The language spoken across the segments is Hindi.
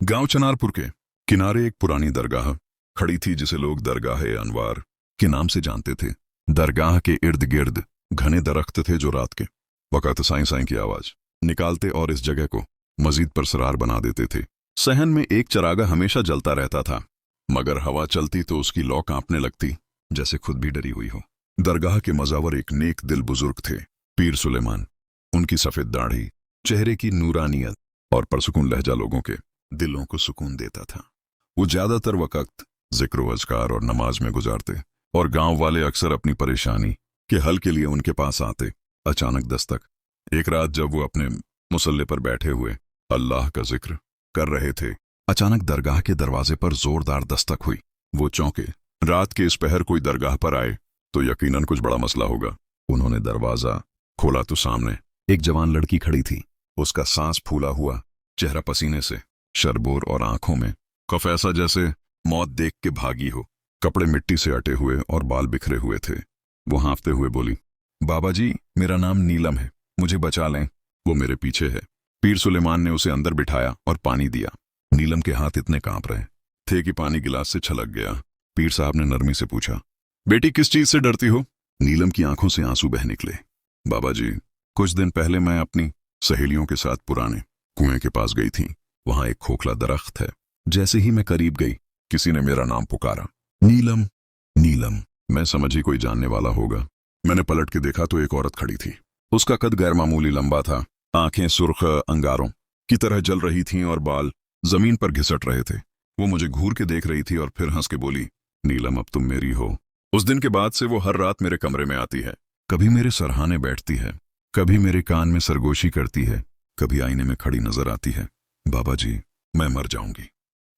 गांव चनारपुर के किनारे एक पुरानी दरगाह खड़ी थी जिसे लोग दरगाह अनवार के नाम से जानते थे। दरगाह के इर्द गिर्द घने दरख्त थे जो रात के वक़्त साई साई की आवाज निकालते और इस जगह को मजीद परसरार बना देते थे। सहन में एक चरागा हमेशा जलता रहता था, मगर हवा चलती तो उसकी लौ कांपने लगती जैसे खुद भी डरी हुई हो। दरगाह के मजावर एक नेक दिल बुजुर्ग थे, पीर सुलेमान। उनकी सफेद दाढ़ी, चेहरे की नूरानियत और परसुकून लहजा लोगों के दिलों को सुकून देता था। वो ज्यादातर वक्त जिक्र व अज़कार और नमाज में गुजारते और गांव वाले अक्सर अपनी परेशानी के हल के लिए उनके पास आते। अचानक दस्तक। एक रात जब वो अपने मुसल्ले पर बैठे हुए अल्लाह का जिक्र कर रहे थे, अचानक दरगाह के दरवाजे पर जोरदार दस्तक हुई। वो चौंके। रात के इस पहर कोई दरगाह पर आए तो यकीनन कुछ बड़ा मसला होगा। उन्होंने दरवाजा खोला तो सामने एक जवान लड़की खड़ी थी। उसका सांस फूला हुआ चेहरा पसीने से शरबोर और आंखों में खौफ ऐसा जैसे मौत देख के भागी हो। कपड़े मिट्टी से अटे हुए और बाल बिखरे हुए थे। वो हाँफते हुए बोली, बाबा जी, मेरा नाम नीलम है, मुझे बचा लें। वो मेरे पीछे है। पीर सुलेमान ने उसे अंदर बिठाया और पानी दिया। नीलम के हाथ इतने कांप रहे थे कि पानी गिलास से छलक गया। पीर साहब ने नरमी से पूछा, बेटी किस चीज से डरती हो? नीलम की आंखों से आंसू बह निकले। बाबा जी, कुछ दिन पहले मैं अपनी सहेलियों के साथ पुराने कुएं के पास गई थी। वहां एक खोखला दरख्त है। जैसे ही मैं करीब गई, किसी ने मेरा नाम पुकारा, नीलम नीलम। मैं समझी कोई जानने वाला होगा। मैंने पलट के देखा तो एक औरत खड़ी थी। उसका कद गैर मामूली लंबा था, आंखें सुर्ख अंगारों की तरह जल रही थीं और बाल जमीन पर घिसट रहे थे। वो मुझे घूर के देख रही थी और फिर हंस के बोली, नीलम, अब तुम मेरी हो। उस दिन के बाद से वो हर रात मेरे कमरे में आती है। कभी मेरे सरहाने बैठती है, कभी मेरे कान में सरगोशी करती है, कभी आईने में खड़ी नजर आती है। बाबा जी, मैं मर जाऊंगी।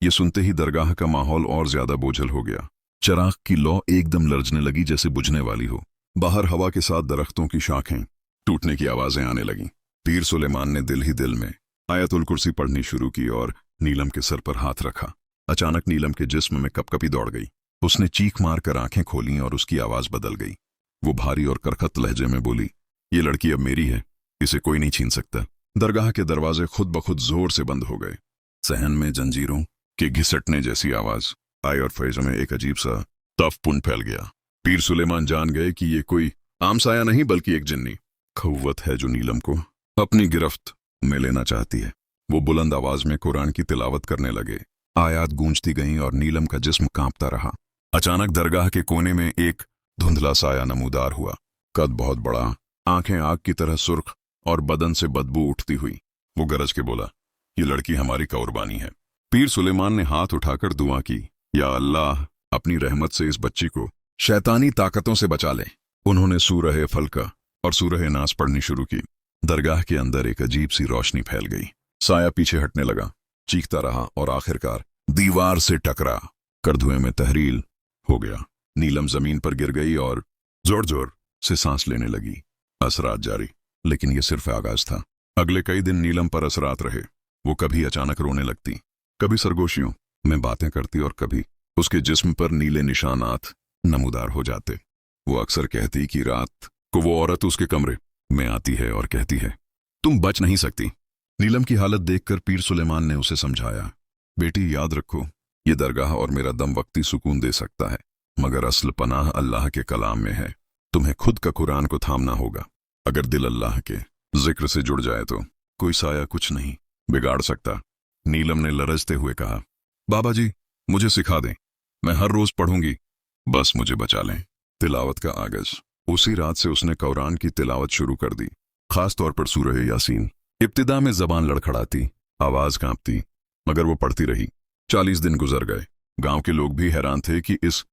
ये सुनते ही दरगाह का माहौल और ज्यादा बोझल हो गया। चराग की लौ एकदम लर्जने लगी जैसे बुझने वाली हो। बाहर हवा के साथ दरख्तों की शाखें टूटने की आवाजें आने लगीं। पीर सुलेमान ने दिल ही दिल में आयतुल कुर्सी पढ़नी शुरू की और नीलम के सर पर हाथ रखा। अचानक नीलम के जिस्म में कपकपी दौड़ गई। उसने चीख मारकर आंखें खोलीं और उसकी आवाज बदल गई। वो भारी और करखत लहजे में बोली, ये लड़की अब मेरी है, इसे कोई नहीं छीन सकता। दरगाह के दरवाजे खुद ब खुद जोर से बंद हो गए। सहन में जंजीरों के घिसटने जैसी आवाज आई और फैज़ में एक अजीब सा तफपुन फैल गया। पीर सुलेमान जान गए कि ये कोई आम साया नहीं बल्कि एक जिन्नी खौवत है जो नीलम को अपनी गिरफ्त में लेना चाहती है। वो बुलंद आवाज में कुरान की तिलावत करने लगे। आयात गूंजती गईं और नीलम का जिस्म कांपता रहा। अचानक दरगाह के कोने में एक धुंधला साया नमूदार हुआ। कद बहुत बड़ा, आंखें आग की तरह सुर्ख और बदन से बदबू उठती हुई। वो गरज के बोला, ये लड़की हमारी कुर्बानी है। पीर सुलेमान ने हाथ उठाकर दुआ की, या अल्लाह, अपनी रहमत से इस बच्ची को शैतानी ताकतों से बचा ले। उन्होंने सूरह फल्का और सूरह नास पढ़नी शुरू की। दरगाह के अंदर एक अजीब सी रोशनी फैल गई। साया पीछे हटने लगा, चीखता रहा और आखिरकार दीवार से टकरा कर धुएं में तहरील हो गया। नीलम जमीन पर गिर गई और जोर जोर से सांस लेने लगी। असरात जारी, लेकिन यह सिर्फ आगाज था। अगले कई दिन नीलम पर असरात रहे। वो कभी अचानक रोने लगती, कभी सरगोशियों में बातें करती और कभी उसके जिस्म पर नीले निशानात नमूदार हो जाते। वो अक्सर कहती कि रात को वो औरत उसके कमरे में आती है और कहती है, तुम बच नहीं सकती। नीलम की हालत देखकर पीर सुलेमान ने उसे समझाया, बेटी याद रखो, ये दरगाह और मेरा दम वक्ती सुकून दे सकता है, मगर असल पनाह अल्लाह के कलाम में है। तुम्हें खुद का कुरान को थामना होगा। अगर दिल अल्लाह के जिक्र से जुड़ जाए तो कोई साया कुछ नहीं बिगाड़ सकता। नीलम ने लरजते हुए कहा, बाबा जी, मुझे सिखा दें, मैं हर रोज पढ़ूंगी, बस मुझे बचा लें। तिलावत का आगज। उसी रात से उसने कुरान की तिलावत शुरू कर दी, खास तौर पर सूरह यासीन। इब्तिदा में जबान लड़खड़ाती, आवाज कांपती, मगर वो पढ़ती रही। 40 दिन गुजर गए। गांव के लोग भी हैरान थे कि इस